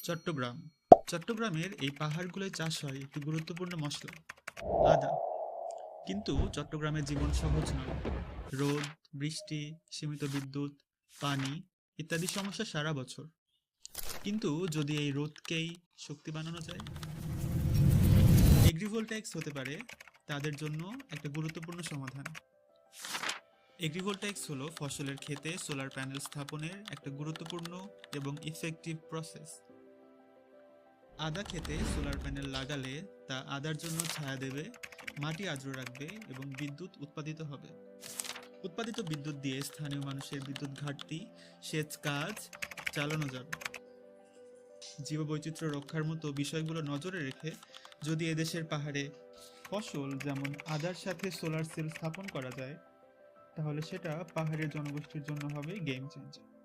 চট্টগ্রাম। চট্টগ্রামের এই পাহাড়গুলোয় চাষ হয় একটি গুরুত্বপূর্ণ মশলা, আদা। কিন্তু চট্টগ্রামের জীবন সহজ নয়। রোদ, বৃষ্টি, সীমিত বিদ্যুৎ, পানি ইত্যাদি সমস্যা সারা বছর। কিন্তু যদি এই রোদকেই শক্তি বানানো যায়, এগ্রিভোল্টাইক্স হতে পারে তাদের জন্য একটা গুরুত্বপূর্ণ সমাধান। এগ্রিভোল্টাইক্স হলো ফসলের ক্ষেতে সোলার প্যানেল স্থাপনের একটা গুরুত্বপূর্ণ এবং ইফেক্টিভ প্রসেস। আদা খেতে সোলার প্যানেল লাগালে তা আদার জন্য ছায়া দেবে, মাটি আর্দ্র রাখবে এবং বিদ্যুৎ উৎপাদিত হবে। উৎপাদিত বিদ্যুৎ দিয়ে স্থানীয় মানুষের বিদ্যুৎ ঘাটতি, সেচ কাজ চালানো যাবে। জীববৈচিত্র্য রক্ষার মতো বিষয়গুলো নজরে রেখে যদি এদেশের পাহাড়ে ফসল যেমন আদার সাথে সোলার সেল স্থাপন করা যায়, তাহলে সেটা পাহাড়ের জনগোষ্ঠীর জন্য হবে গেম চেঞ্জার।